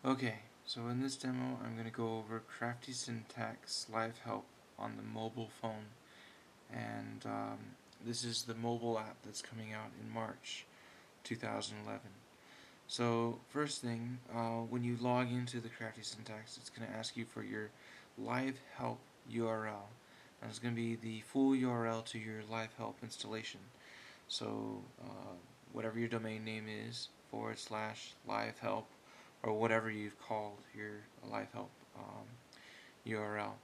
Okay, so in this demo I'm going to go over Crafty Syntax Live Help on the mobile phone, and this is the mobile app that's coming out in March 2011. So first thing, when you log into the Crafty Syntax, it's going to ask you for your Live Help URL. And it's going to be the full URL to your Live Help installation. So whatever your domain name is, /live help, or whatever you've called your live help URL.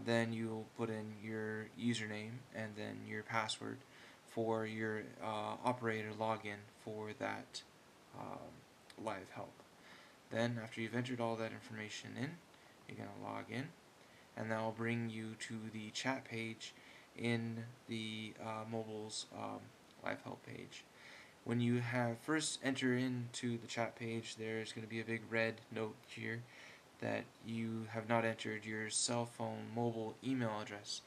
Then you'll put in your username and then your password for your operator login for that live help. Then after you've entered all that information in, you're going to log in, and that will bring you to the chat page in the mobile's live help page. When you have first enter into the chat page, there's going to be a big red note here that you have not entered your cell phone mobile email address.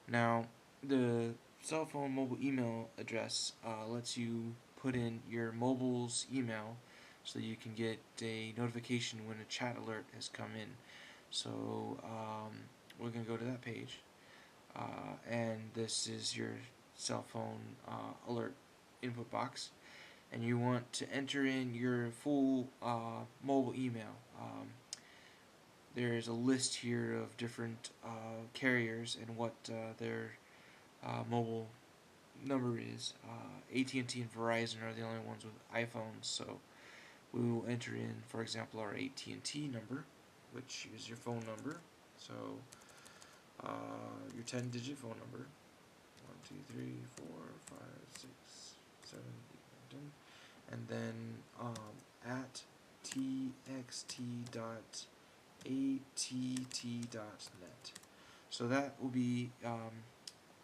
Now, the cell phone mobile email address lets you put in your mobile's email so you can get a notification when a chat alert has come in. So we're going to go to that page, and this is your cell phone alert input box, and you want to enter in your full mobile email. There's a list here of different carriers and what their mobile number is. AT&T and Verizon are the only ones with iPhones, so we will enter in, for example, our AT&T number, which is your phone number. So your 10-digit phone number: 1, 2, 3, 4, 5, 6, 7, 8, 9, 10, and then at txt.att.net. So that will be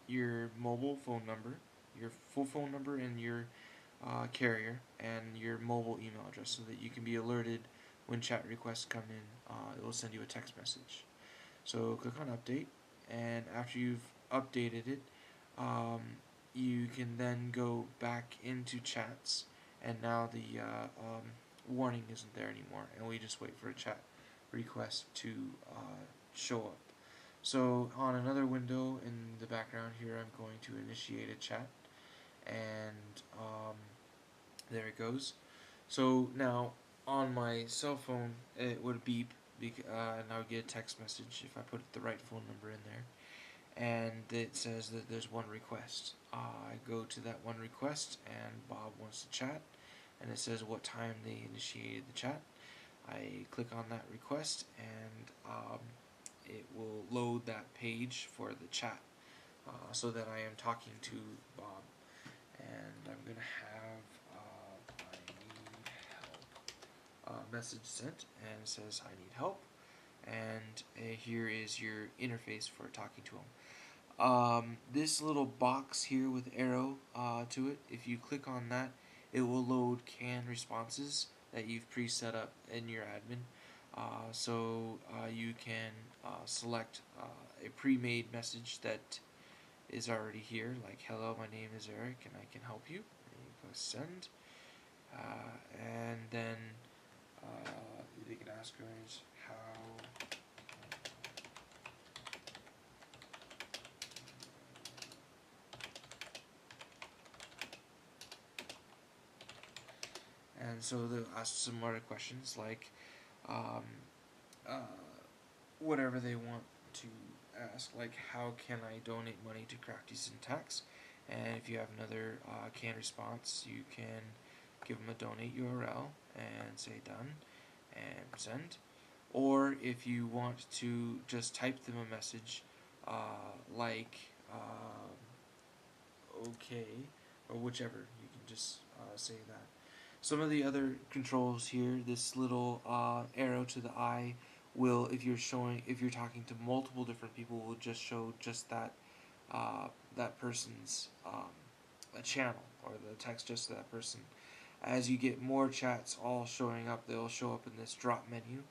your mobile phone number, your full phone number, and your carrier, and your mobile email address, so that you can be alerted when chat requests come in. It will send you a text message. So click on update, and after you've updated it, you can then go back into chats, and now the warning isn't there anymore, and we just wait for a chat request to show up. So on another window in the background here, I'm going to initiate a chat, and there it goes. So now on my cell phone, it would beep, and I would get a text message if I put the right phone number in there, and it says that there's one request. I go to that one request, and Bob wants to chat, and it says what time they initiated the chat. I click on that request, and it will load that page for the chat, so that I am talking to Bob, and I'm going to have I need help message sent, and it says I need help, and here is your interface for talking to him. This little box here with arrow to it, if you click on that, it will load canned responses that you've pre-set up in your admin. So you can select a pre-made message that is already here, like hello, my name is Eric and I can help you. And you click send, and then you can ask us how. And so they'll ask some more questions like um, uh, whatever they want to ask, like how can I donate money to Crafty Syntax? And if you have another canned response, you can give them a donate URL and say done and send. Or if you want to just type them a message like okay, or whichever, you can just say that. Some of the other controls here, this little arrow to the eye will, if you're talking to multiple different people, will just show just that person's a channel, or the text just to that person. As you get more chats all showing up, they'll show up in this drop menu,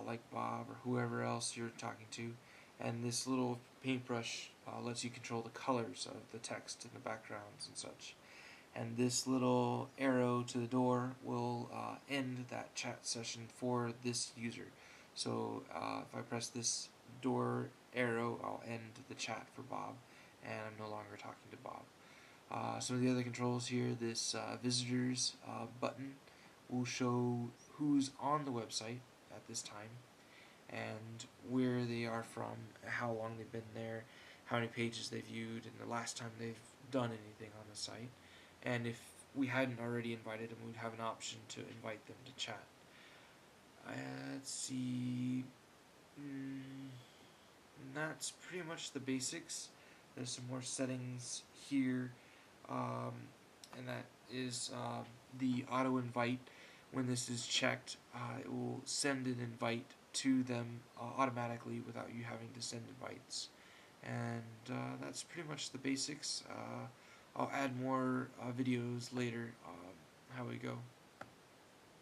like Bob or whoever else you're talking to, and this little paintbrush lets you control the colors of the text and the backgrounds and such. and this little arrow to the door will end that chat session for this user. So if I press this door arrow, I'll end the chat for Bob, and I'm no longer talking to Bob. Some of the other controls here, this visitors button will show who's on the website at this time and where they are from, how long they've been there, how many pages they've viewed, and the last time they've done anything on the site. And if we hadn't already invited them, we'd have an option to invite them to chat. Let's see. That's pretty much the basics. There's some more settings here, and that is the auto invite. When this is checked, it will send an invite to them automatically without you having to send invites. And that's pretty much the basics. I'll add more videos later how we go.